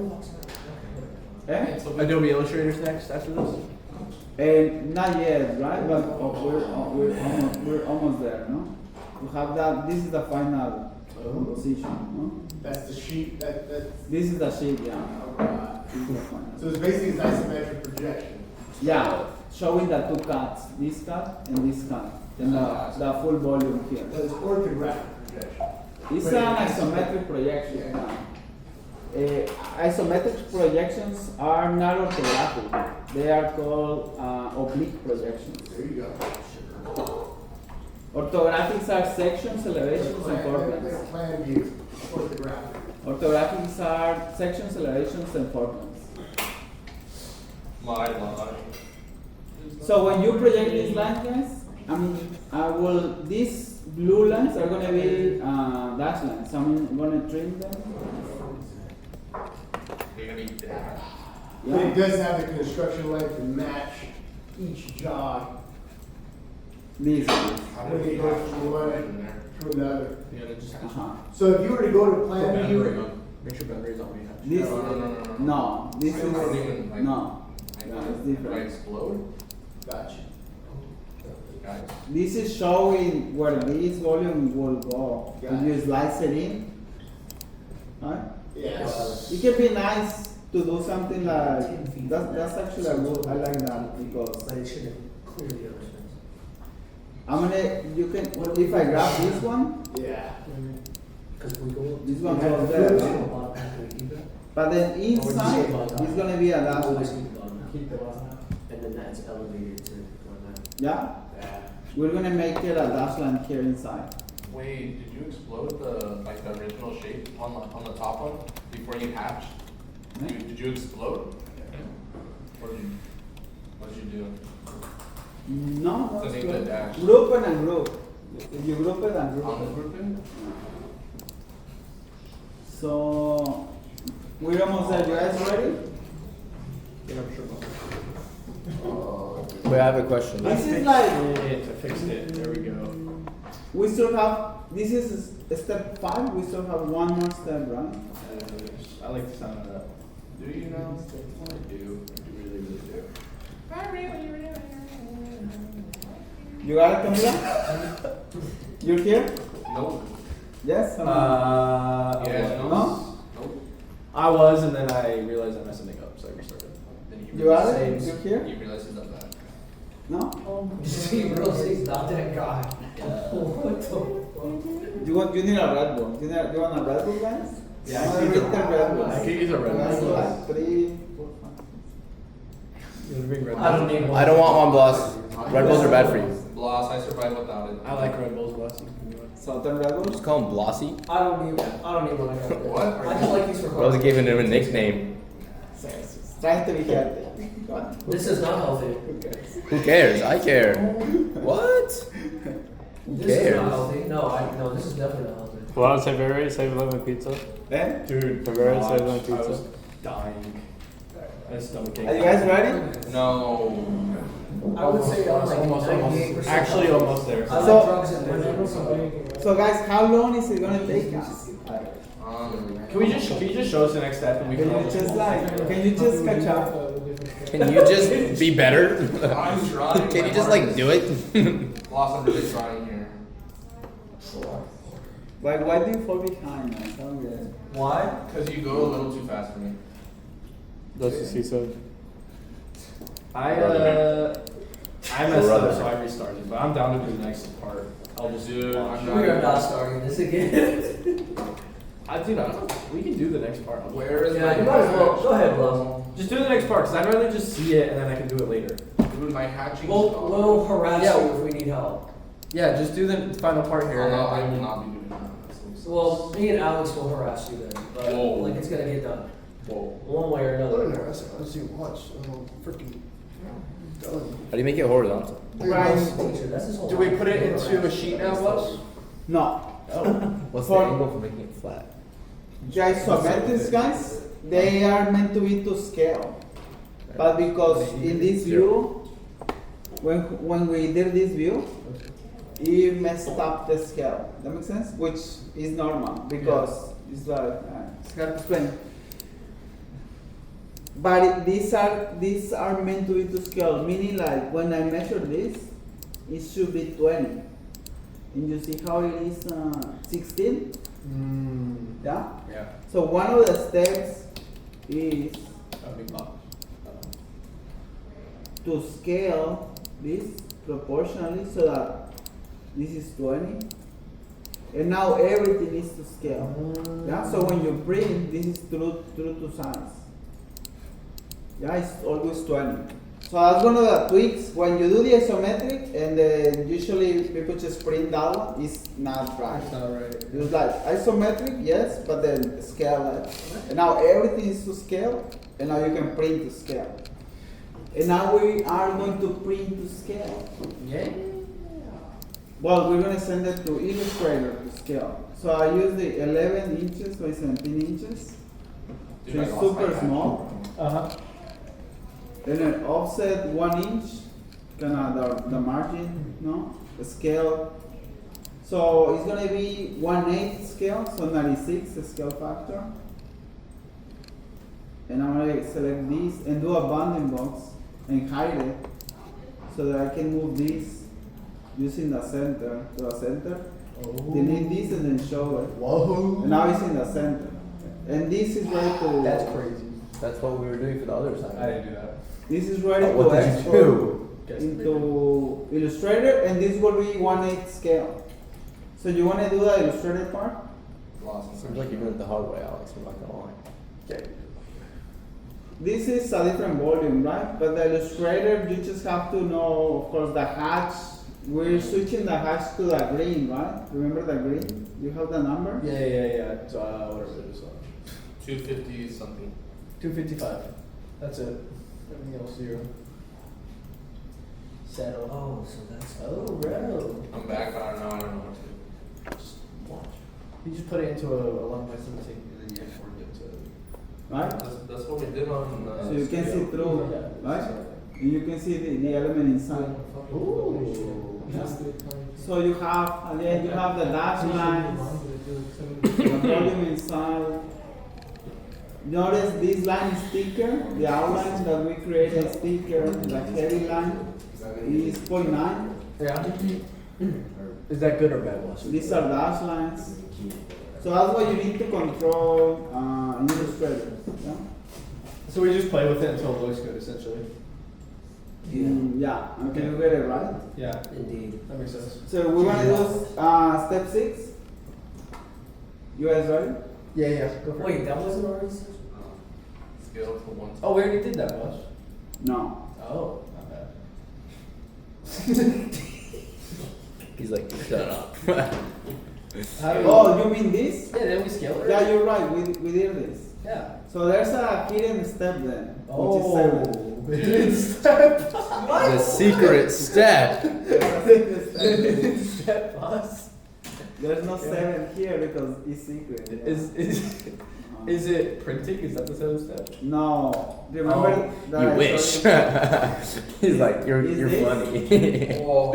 Eh? Adobe Illustrator's next after this? And not yet, right? But we're almost there, no? To have that. This is the final composition, no? That's the sheet, that's, This is the shape, yeah. alright. This is the final. So it's basically an isometric projection. Yeah, showing the two cuts, this cut and this cut, and the full volume here. So it's orthographic projection. It's an isometric projection. Isometric projections are not orthographic. They are called oblique projections. There you go. Orthographics are sections, elevations, and foregrounds. Plan view, orthographic. Orthographics are sections, elevations, and foregrounds. My line. So when you project these lines, guys, these blue lines are gonna be dash lines. So I'm gonna trim them. You're gonna eat that. But it does have the construction length to match each jog These ones. How when did it we goes have from one in there? to another. Yeah, they just Uh-huh. So if you were to go to plan view, make sure boundaries on me. This No. this I is don't even, like- no. No, it's Do I different. explode? gotcha. Guys. This is showing where this volume will go. If you slice it in, right? Yes. It can be nice to do something like that's actually a good. I like that because But it should have clearly understood. you can if I grab this one, Yeah. Because we go. this one You have goes to there, flip no? it. Bottom half, we keep it. But then inside it's gonna be a dash Always line. keep the bottom half. Keep the bottom half. And then that's elevated to one half. Yeah, Yeah. we're gonna make it a dash line here inside. Wait, did you explode the original shape on the top one before you hatched? Did you explode? What did you do? No, So that's name the good. dash. Group it and group. If you group it and group On the it. grouping? So We're almost there. You guys ready? Yeah, I'm sure. Wait, I have a question. This is like, I fixed it. There we go. we still have, this is step 5, we still have one more step, right? I like the sound of that. Do you know? I do. I really, really do. You got it, Camila? You're here? Nope. Yes? or no? Yeah, No? Nope. I was, and then I realized I messed something up, so I restarted. Then You got it? Saves. You're here? You realize he's not that. No? See, bro, he's not that guy. What the fuck? You need a Red Bull. You want a Red Bull, guys? Yeah, I I could use Red a Bull. I could use a Red Bull. Guys, like 3, 4, 5. You want a big Red I don't need one. I don't want one, Blass. Red Bulls are bad for you. Blass, I survived without it. I like Red Bulls, Blass. You can do it. Southern Red Bull? Just call him Blossy. I don't need one. I don't need one. I got this. What? I just like these for Bro was giving him a nickname. Trying to be healthy. Go on. This is not healthy. Who cares? Who cares? I care. What? Who This is not cares? healthy. No, this is definitely not healthy. Blass, have you ever ate 7-Eleven pizza? Eh? Dude, Have you ever gosh, said that I pizza? was dying. I stomach ache. Are you guys ready? No. I would say I'm like almost, 98%. actually almost there. I like So- drugs and women. So guys, how long is it gonna take us? Can you just show us the next step and we Can can all you just catch up? Can you just be better? I'm trying. Can you just like do it? Blass, I'm really trying here. Like, why do you fall behind, man? I don't get it. Why? Because you go a little too fast for me. That's what he said. I messed up, so I restarted. But I'm down to do the next part. I'll just Dude, I'm We are not starting this again. Dude, I don't know. We can do the next part. Where is Yeah, my you might as well. Go ahead, Blass. Just do the next part, because I'd rather just see it and then I can do it later. Dude, my hatching We'll harass Yeah. you if we need help. Yeah, just do the final part here. No, I will not be doing that. Well, me and Alex will harass you then. But Whoa. like it's gonna get done. Whoa. One way or Look at another. that, I see watch, freaking done. How do you make it horizontal? Right. Teacher, that's his whole Do we life. put it into a sheet now, Buzz? No. What's For- the angle for making it flat? Guys, isometrics, guys, they are meant to be to scale. But because in this view, when we did this view, it messed up the scale. That makes sense? Which is normal because it's like, it's hard to explain. But these are meant to be to scale, meaning like when I measure this, it should be 20. And you see how it is 16? Yeah? Yeah. So one of the steps is A big box. to scale this proportionally so that this is 20. And now everything is to scale. Yeah? So when you print, this is true to size. Yeah, it's always 20. So that's one of the tweaks. When you do the isometric, and then usually people just print that one, it's not right. That's not right. It's like isometric, yes, but then scale it. And now everything is to scale, and now you can print to scale. And now we are going to print to scale. Yeah. Well, we're going to send it to Illustrator to scale. So I use the 11 inches by 17 inches. Dude, So I it's lost my super hatching. small. Uh-huh. Then an offset 1 inch, kind of the margin, no? The scale. So it's gonna be 1/8 scale, so 96 the scale factor. And I'm gonna select this and do a bounding box and hide it so that I can move this using the center to the center. Delete this and then show it. Whoa. And now it's in the center. And this is ready to. That's crazy. That's what we were doing for the other side. I didn't do that. This is ready What to did you export do? into Illustrator, and this will be 1/8 scale. So you want to do the Illustrator part? Lost. Seems like you're doing it the hard way, Alex. I'm not gonna lie. Okay. This is a different volume, right? But the Illustrator, you just have to know, of course, the hatch. We're switching the hatch to the green, right? Remember the green? You have the number? Yeah. It's, whatever it is. 250 something. 255. That's it. Everything else 0. Settle. Oh, so that's. Oh, bro. I'm back, but I don't know what to Just watch. You just put it into a 11 by 17 and then you export it to right? That's what we did on. So you can see through, right? And you can see the element inside. Ooh. So you have, again, you have the dash lines, the volume inside. Notice this line is thicker, the outline that we created is thicker, the heavy line is 0.9. Yeah. Is that good or bad, Blass? These are dash lines. So that's what you need to control in Illustrator. Yeah? So we just play with it until it looks good, essentially. Yeah. Okay, you get it right. Yeah. Indeed. That makes sense. So we want to do step 6. You guys ready? Yeah. Go for it. Wait, that wasn't already said? Scale to 1. Oh, we already did that, Blass. No. Oh, not bad. He's like, shut up. How do we? Oh, you mean this? Yeah, then we scale it. Yeah, you're right. We did this. Yeah. So there's a hidden step then, which is 7. Hidden step. The secret step. Step, Blass. There's no 7 here because it's secret. Is it printing? Is that the 7th step? No. Remember that You I wish. showed He's like, you're Is this? funny. Oh,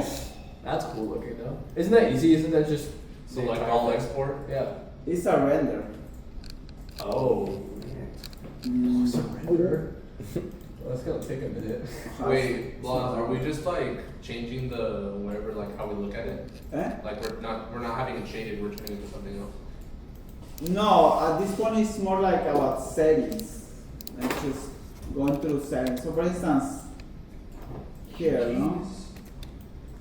that's cool looking though. Isn't that easy? Isn't that just So like all export. Yeah. you? It's a render. Oh. Mm, Surrender. Well, that's gonna take a minute. Wait, Blass, are we just like changing the whatever, like how we look at it? eh? Like we're not having it shaded. We're turning it to something else. No, at this point it's more like about settings. Like just going through settings. So for instance, here, no?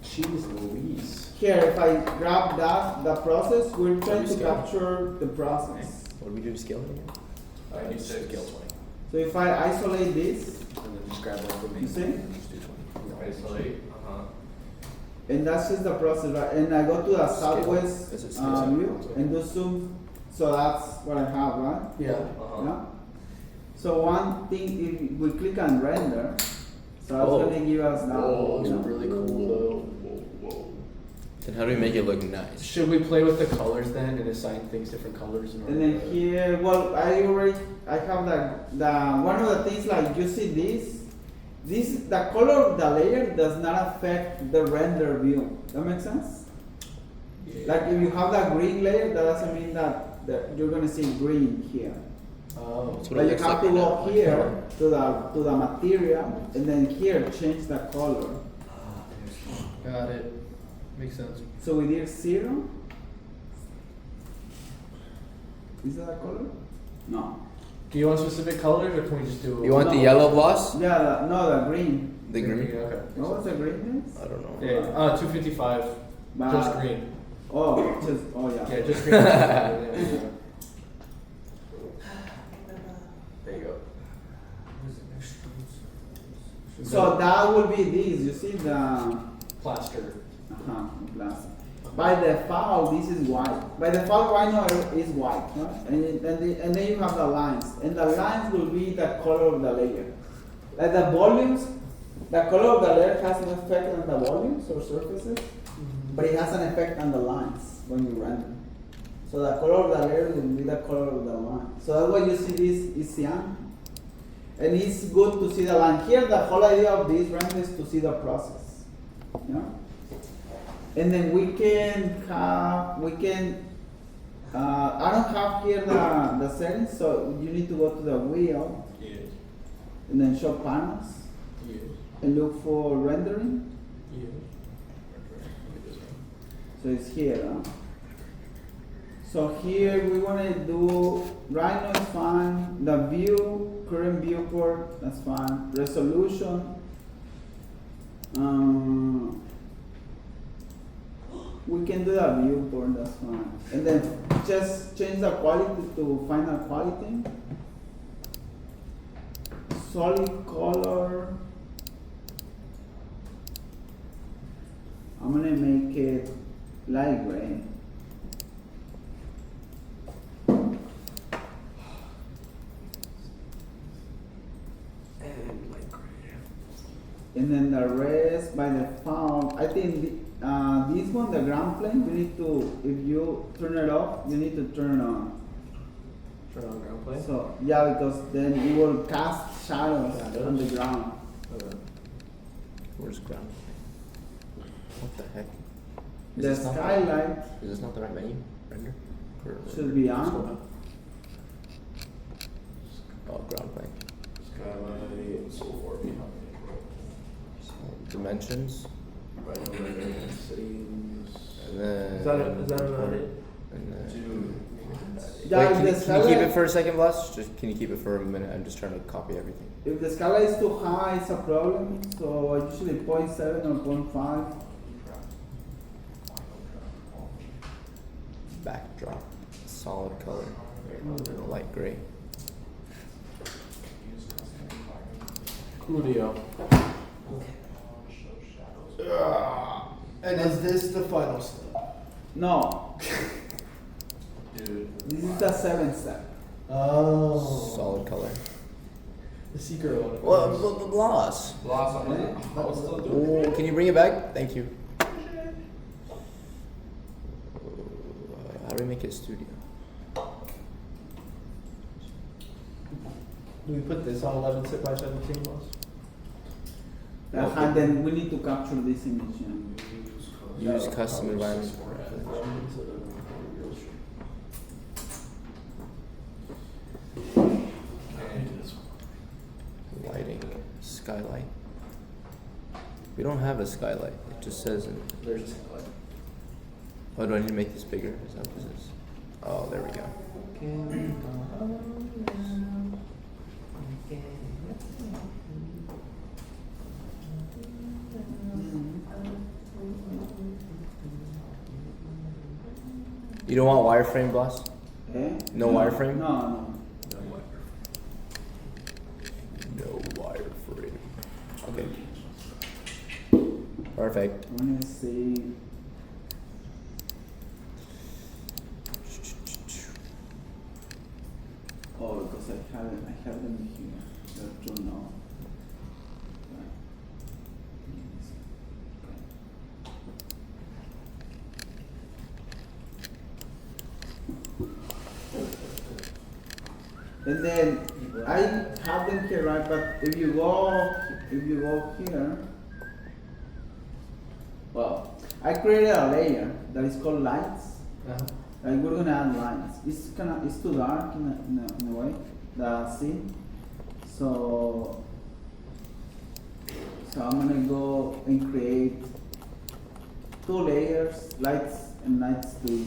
Jeez Louise. Here, if I grab that, the process, we're trying to scale? capture the process. What do we do to scale it again? 96. Scale 20. So if I isolate this, And then just grab like the main. You see? and just do 20. Isolate. and that's just the process, right? And I go to the southwest Is it scale? view and do zoom. So that's what I have, right? Yeah. Yeah. So one thing, if we click on render, so that's Oh. gonna give us that. Oh, looks you know. really cool though. Then how do we make it look nice? Should we play with the colors then and assign things different colors? In order And then to- here, well, I have the one of the things like you see this the color of the layer does not affect the render view. That makes sense? Like if you have that green layer, that doesn't mean that you're gonna see green here. Oh. That's what But it you looks have like to right go now. here to the material, and then here change the color. Got it. Makes sense. So we did 0. Is that a color? No. Do you want specific colors or can we just do? You want the No. yellow gloss? Yeah, the green. The green? Okay. What was the green is? I don't know. Yeah. 255. But- Just green. Oh, yeah. Yeah, just green. Yeah. There you go. So that will be this. You see the Plaster. glass. By default, this is white. By default, rhino is white, right? And then you have the lines, and the lines will be the color of the layer. Like the volumes, the color of the layer has an effect on the volumes or surfaces, but it has an effect on the lines when you render. So the color of the layer will be the color of the line. So that's why you see this is cyan. And it's good to see the line. Here, the whole idea of this render is to see the process. Yeah? And then we can have, I don't have here the settings, so you need to go to the wheel Yes. and then show panels Yes. and look for rendering. Yes. So it's here. So here we want to do Rhino is fine. The view, current viewport, that's fine. Resolution. We can do the viewport, that's fine. And then just change the quality to final quality. Solid color. I'm gonna make it light gray. And then the rest by default, I think this one, the ground plane, you need to, if you turn it off, you need to turn it on. Turn on ground plane. So yeah, because then it will cast shadows on the ground. Where's ground? What the heck? Is The this not skylight Is this not the right menu? Render? should be on. Oh, ground plane. Skylight, so far behind. Dimensions. Right over there, settings. And then. Is that about it? And then. Yeah, Wait, if can the you keep skylight- it for a second, Blass? Just can you keep it for a minute? I'm just trying to copy everything. If the skylight is too high, it's a problem. So I usually 0.7 or 0.5. Backdrop. Solid color. Light gray. Coolio. And is this the final step? No, Dude. this is the 7th step. Oh. Solid color. The secret one. Well, Blass. Blass, I was still doing Oh, can you bring it back? Thank you. How do we make it a studio? Do we put this on 11 by 17 Blass? And then we need to capture this image. Yeah. Use custom environment. Lighting. Skylight. We don't have a skylight. It just says in. There's a skylight. Oh, do I need to make this bigger? Is that what this is? Oh, there we go. You don't want wireframe, Blass? Eh? No wireframe? No. No wireframe. Okay. Perfect. Let me see. Oh, because I have them here. That you know. Right. And then I have them here, right? But if you go here, well, I created a layer that is called lights. Like we're gonna add lines. It's too dark in a way, the scene. So I'm gonna go and create 2 layers, lights and lights 2,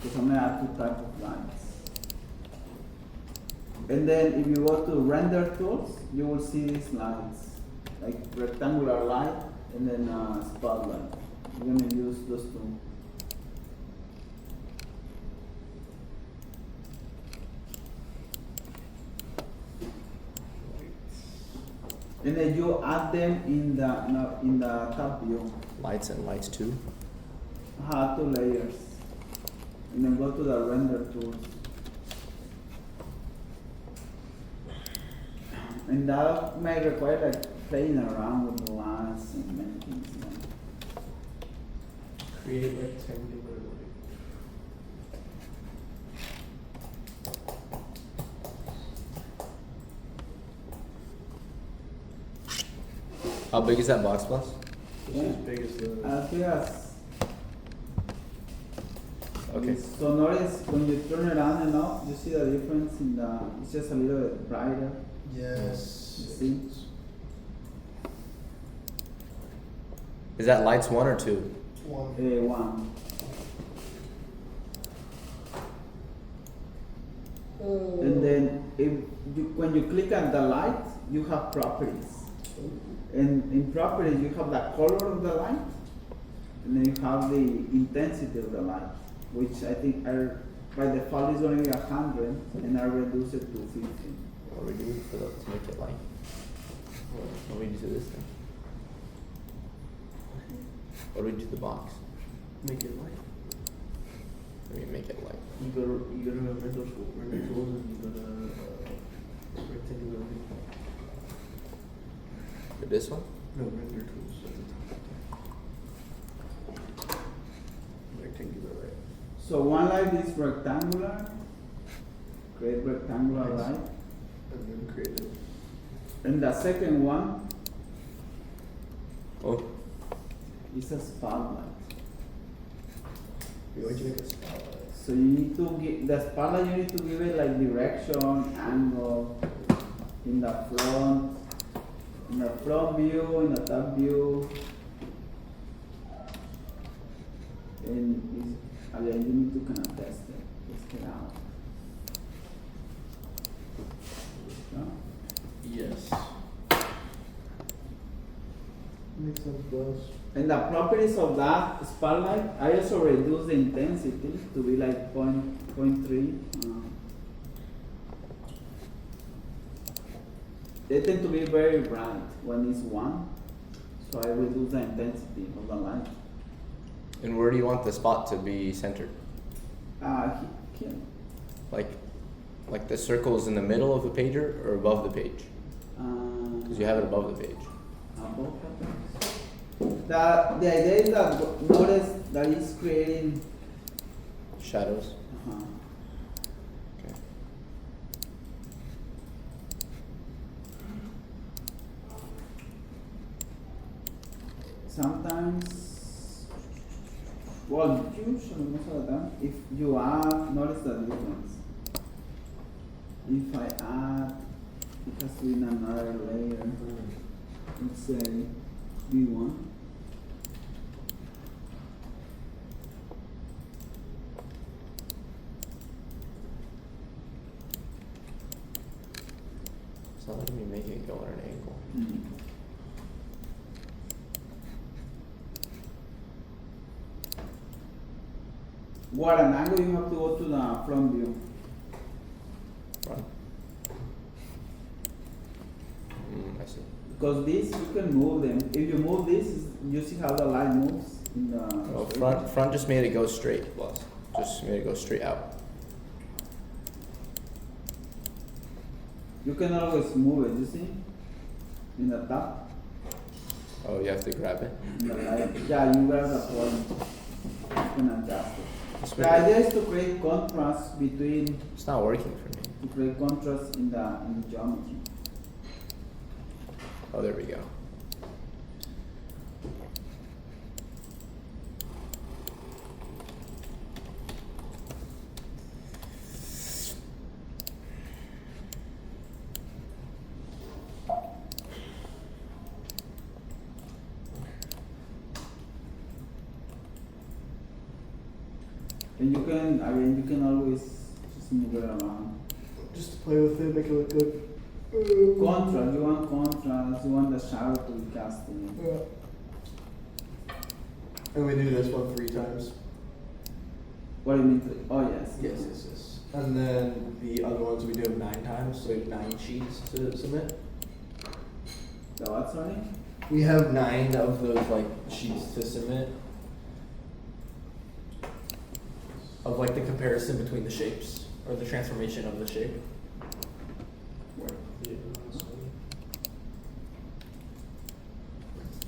because I'm gonna add 2 types of lines. And then if you go to render tools, you will see these lines, like rectangular light and then spotlight. We're gonna use those 2. And then you add them in the top view. Lights and lights too. 2 layers. And then go to the render tools. And that may require like playing around with the lines and many things. Create rectangular light. How big is that box, Blass? It's as big as the. Yes. Okay. So notice when you turn it on and off, you see the difference in the. It's just a little bit brighter. Yes. You see? Is that lights 1 or 2? One. 1. And then when you click on the light, you have properties. And in properties, you have the color of the light, and then you have the intensity of the light, which I think by default is only 100, and I reduce it to 50. What do we do to make it light? What do we do to this thing? What do we do to the box? Make it light. What do we make it light? You go to render tools and you go to rectangular light. This one? No, render tools at the top. Rectangular light. So one light is rectangular, create rectangular light. And then create it. And the second one Oh, is a spotlight. Why'd you make a spotlight? So you need to give the spotlight. You need to give it like direction, angle, in the front view, in the top view, and again you need to kind of test it out. No? Yes. Makes sense, Blass. And the properties of that spotlight, I also reduce the intensity to be like 0.3. They tend to be very bright when it's 1, so I reduce the intensity of the light. and where do you want the spot to be centered? Here. Like the circles in the middle of the pager or above the page? Because you have it above the page. Above the page. The idea is that notice that it's creating. Shadows. Uh-huh. Okay. Sometimes, well, usually most of the time, if you add, notice the difference. If I add, it has to be in another layer. Let's say V1. It's not letting me make it go at an angle. What an angle you have to go to the front view. Front. I see. Because this you can move them. If you move this, you see how the light moves in the Oh, front just made it go straight. Plus, just made it go straight out. You can always move it, you see? In the top. Oh, you have to grab it. In the light. Yeah, you grab the point. You can adjust it. It's The weird. idea is to create contrast between, It's not working for me. to create contrast in the geometry. Oh, there we go. And you can always just move it around. Just play with it, make it look good. Contrast, you want contrast, you want the shadow to be casting. Yeah. And we do this one 3 times. What do you mean? Oh, yes. Yes. And then the other ones we do 9 times, so we have 9 sheets to submit. The what, sorry? We have 9 of those like sheets to submit. Of like the comparison between the shapes, or the transformation of the shape.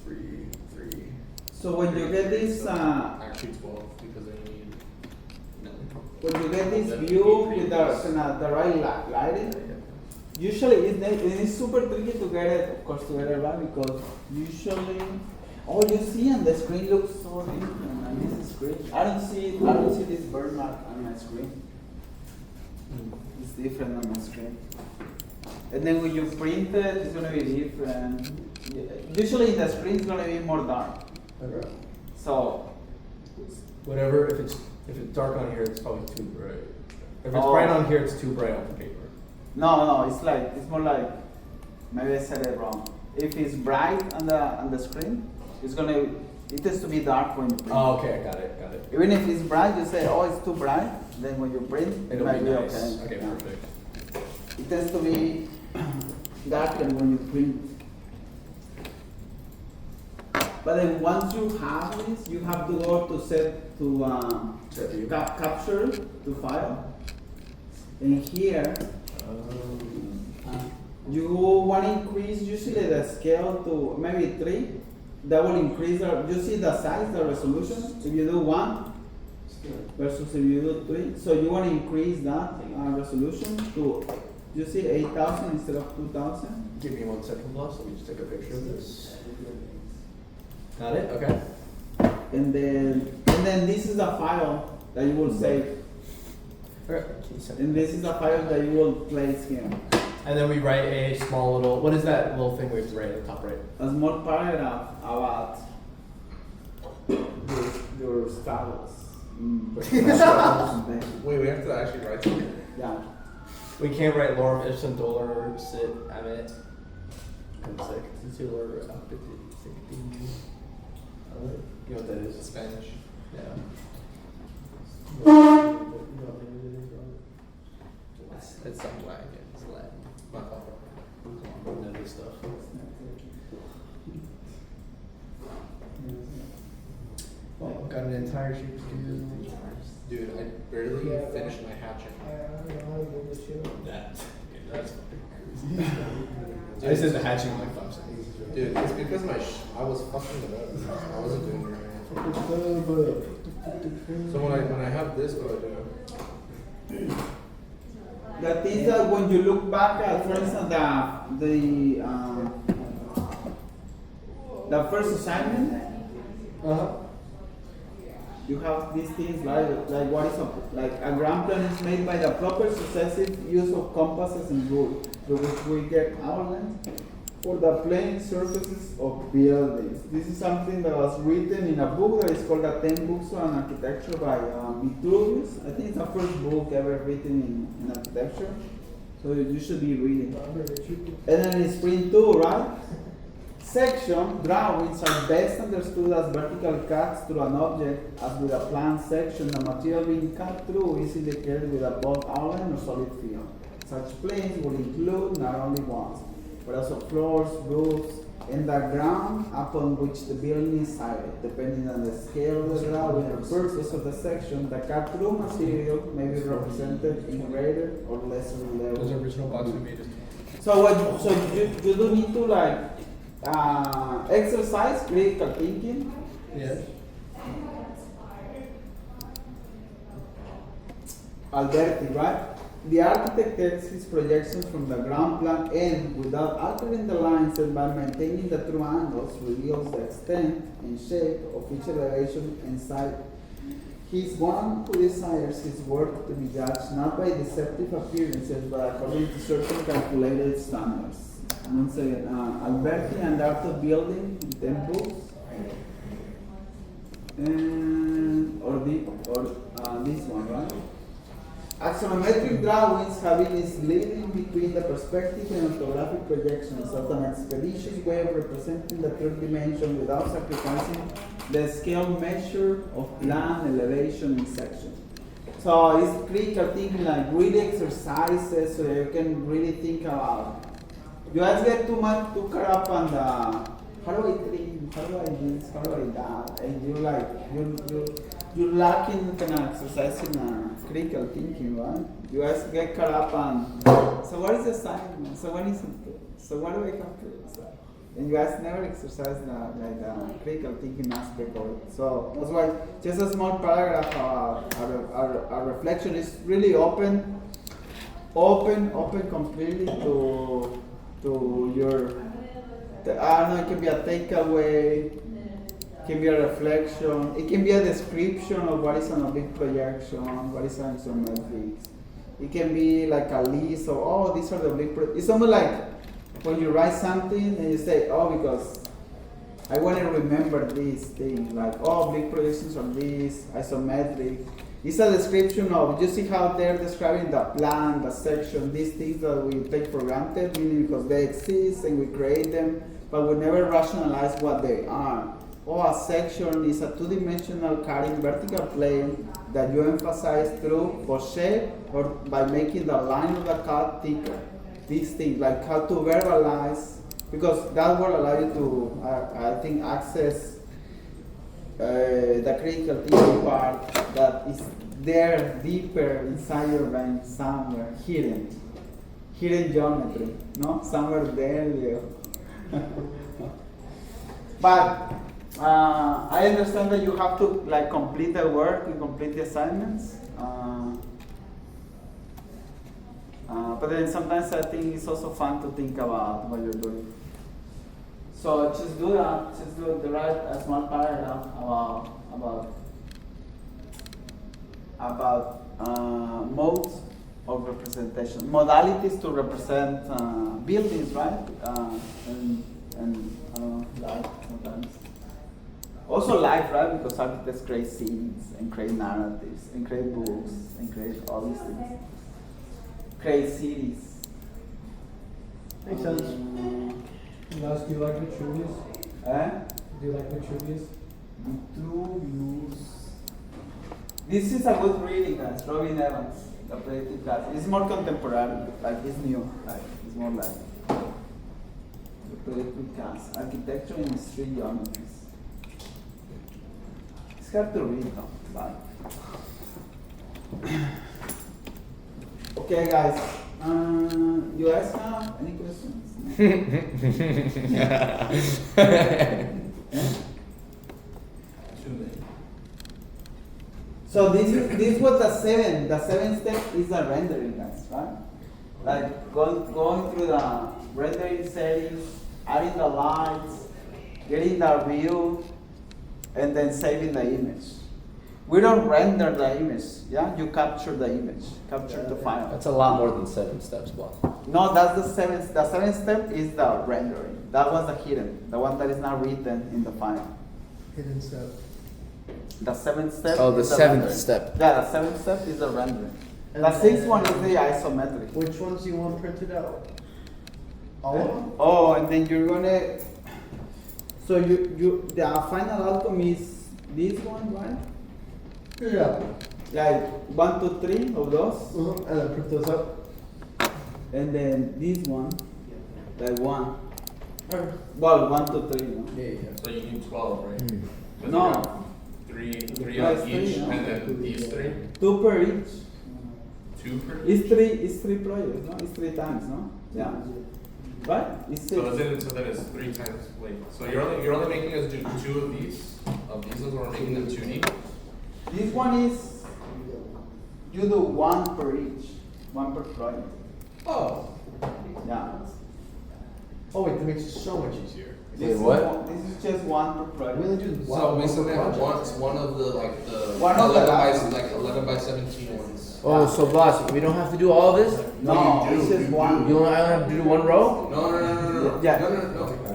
Three. So when you get this, Actually 12, because then you need 9. when you get this view with the right lighting, usually it's super tricky to get it, of course, to get it right, because usually, oh, you see, and the screen looks so different on this screen. I don't see this bird mark on my screen. It's different on my screen. And then when you print it, it's gonna be different. Usually the screen is gonna be more dark. Okay. So, Whatever, if it's dark on here, it's probably too bright. If it's Oh. bright on here, it's too bright on the paper. no, it's more like, maybe I said it wrong. If it's bright on the screen, it has to be dark when you print. Oh, okay, got it. Even if it's bright, you say, oh, it's too bright, then when you print, it It'll might be be nice. okay. Okay, Yeah. perfect. It tends to be darker when you print. But then once you have this, you have to go to set to Set view. capture to file. And here, you want to increase usually the scale to maybe 3. That will increase you see the size, the resolution. If you do 1, versus if you do 3. So you want to increase that resolution to, you see 8,000 instead of 2,000. Give me 1 second, Blass. Let me just take a picture of this. Got it? Okay. And then this is a file that you will save. Okay. Can you send And this is a file that you will place here. And then we write a small little, what is that little thing we have to write at the top right? A small paragraph about your status. Wait, we have to actually write something? Yeah. We can't write lorem ipsum dolor sit amit. I'm sick. Titular you know what that is? Spanish. Yeah. It's something Latin. It's Latin. My fault. None of this stuff. Well, got an entire sheet to do. Dude, I barely finished my hatching. That's fucking crazy. I just did the hatching in like 5 seconds. Dude, it's because I was fucking it up. I wasn't doing it right. So when I have this, what do I do? The things that when you look back at, for instance, the first assignment, you have these things like what is a ground plan is made by the proper successive use of compasses and rules, through which we get outlines for the plane surfaces of buildings. This is something that was written in a book that is called The 10 Books on Architecture by Vitruvius. I think it's the first book ever written in architecture. So you should be reading. And then in Spring 2, right? Section drawings are best understood as vertical cuts through an object, as with a plan section, the material being cut through is indicated with a bold outline or solid field. Such planes will include not only walls, but also floors, roofs, and the ground upon which the building is sited. Depending on the scale of the drawing and purpose of the section, the cut-through material may be represented in greater or lesser Those level. original box we made. So you do need to exercise critical thinking. Yes. Alberti, right? The architect takes his projections from the ground plan and, without altering the lines and by maintaining the true angles, reveals the extent and shape of each elevation and site. He is one who desires his work to be judged not by deceptive appearances but according to certain calculated standards. Once again, Alberti and the Art of Building, 10 books. And, or this one, right? Axonometric drawings have been misleading between the perspective and orthographic projections as an expeditious way of representing the third dimension without sacrificing the scale measure of plan, elevation, and section. So it's critical thinking, like read exercises so you can really think about. You guys get too caught up on the how do I think, how do I this, how do I that, and you're lacking kind of exercise in critical thinking, right? You guys get caught up on, so what is the assignment? So what is it? So what do I have to? So, and you guys never exercise the critical thinking aspect of it. So that's why just a small paragraph, our reflection is really open completely to your. I don't know. It can be a takeaway. It can be a reflection. It can be a description of what is an oblique projection, what is an isometrics. It can be like a list of, oh, these are the oblique projections. It's almost like when you write something and you say, oh, because I want to remember this thing, like, oh, oblique projections are this, isometric. It's a description of, you see how they're describing the plan, the section, these things that we take for granted, meaning because they exist and we create them, but we never rationalize what they are. Or a section is a two-dimensional cutting vertical plane that you emphasize through shape or by making the line of the cut thicker. These things, like how to verbalize, because that will allow you to, I think, access the critical thinking part that is there deeper inside your brain somewhere, hidden geometry, no? Somewhere there, Leo. But I understand that you have to like complete the work and complete the assignments. But then sometimes I think it's also fun to think about what you're doing. So just do that. Just write a small paragraph about modes of representation, modalities to represent buildings, right? And I don't know, life sometimes. Also life, right? Because architects create scenes and create narratives and create books and create all these things. Create cities. Makes sense. Blass, do you like Vitruvius? Do you like Vitruvius? Vitruvius. This is a good reading, guys. Robin Evans, the predictive class. It's more contemporary, like it's new. Like it's more like the predictive class, architecture and street geometries. It's hard to read though. But okay, guys. You guys have any questions? So this was the seven. The seventh step is the rendering, guys, right? Like going through the rendering settings, adding the lights, getting the view, and then saving the image. We don't render the image, yeah? You capture the image, capture the file. That's a lot more than 7 steps, Blass. No, that's the seventh. The seventh step is the rendering. That was the hidden, the one that is not written in the file. Hidden step. The seventh step. Oh, the is 7th rendering. step. Yeah, the seventh step is the rendering. And The sixth one is the isometric. Which ones do you want printed out? All of them? Oh, and then you're gonna. So the final outcome is this one, right? Yeah. Like 1, 2, 3 of those, And then print those up. and then this one, like 1. Well, 1, 2, 3. No? Yeah. So you need 12, right? Hmm. 'Cause No. you have Three Yeah, on it's each, three, no? and then these 3? 2 per each. 2 per? It's three projects, no? It's 3 times, no? Yeah. Right? It's 6. So then it's 3 times, wait, so you're only making us do 2 of these ones, we're making them 2D? This one is, you do 1 per each, 1 per project. Oh. Yeah. Oh wait, that makes it so much easier. This what? This is just 1 per project. We only do So we still have project. one of the, like, the One of the 11 by 17 ones. Oh, so Blass, we don't have to do all of this? No, you it's do, just you one. You only I only have to do 1 row? No. Yeah. No.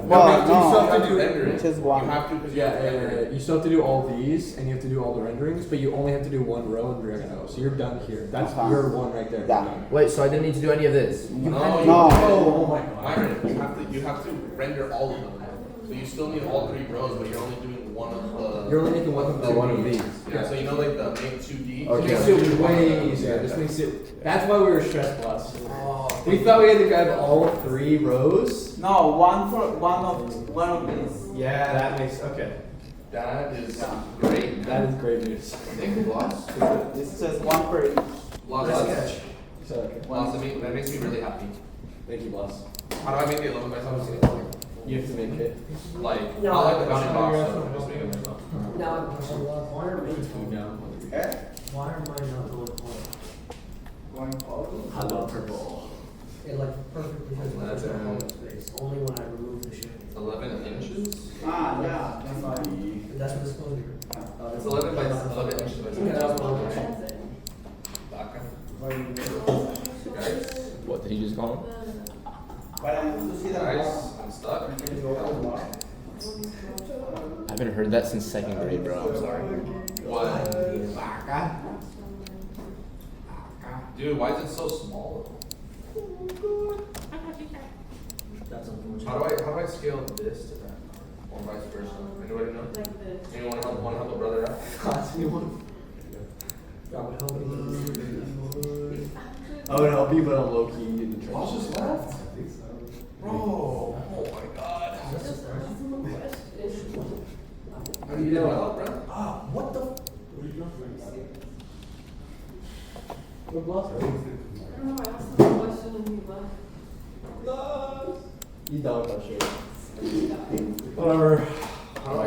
Well, You no. still have to do render it. It's just one. You have to, because you have to render it. You still have to do all these, and you have to do all the renderings, but you only have to do 1 row and drag it out. So you're done here. That's Uh-huh. your one right there. Yeah. You're done. Wait, so I didn't need to do any of this? No, No. Oh my god. Myron, you have to render all of them. So you still need all 3 rows, but you're only doing one of the. You're only making one of the one of these. Yeah, so you know, like the make 2D. Okay. This makes it way easier. This makes it. That's why we were stressed plus. We thought we had to grab all 3 rows. No, one of these. Yeah, that makes okay. That is Yeah. great. That is great news. Thank you, Blass. It's just 1 per each. Blass, So okay. that makes me really happy. Thank you, Blass. How do I make the 11 by 17? You have to make it. Like, No, not like the that's bounding how box, you're so just make it myself. Now, why are we Food down. Eh? Why am I not going forward? Going forward. I love purple. It like perfectly fits my That's original it. home space, only when I remove the shade. 11 inches? Ah, yeah, that's fine. That's what it's supposed to be. It's 11 by 11 inches by 17. Yeah, that's what I'm saying. Guys, What, did he just call him? Para to see the guys, I'm stuck. I haven't heard that since 2nd grade, bro. I'm sorry. What? Dude, why is it so small? That's unfortunate. How do I scale this to that? Or vice versa? Anybody know? Anyone want to help a brother out? Anyone? That would help me. I would help you, but I'm low key in the trenches. Boss just left. Bro, oh my god. How do you do help, bro? Ah, what the? What lost? You don't, I'm sure. Whatever. How do I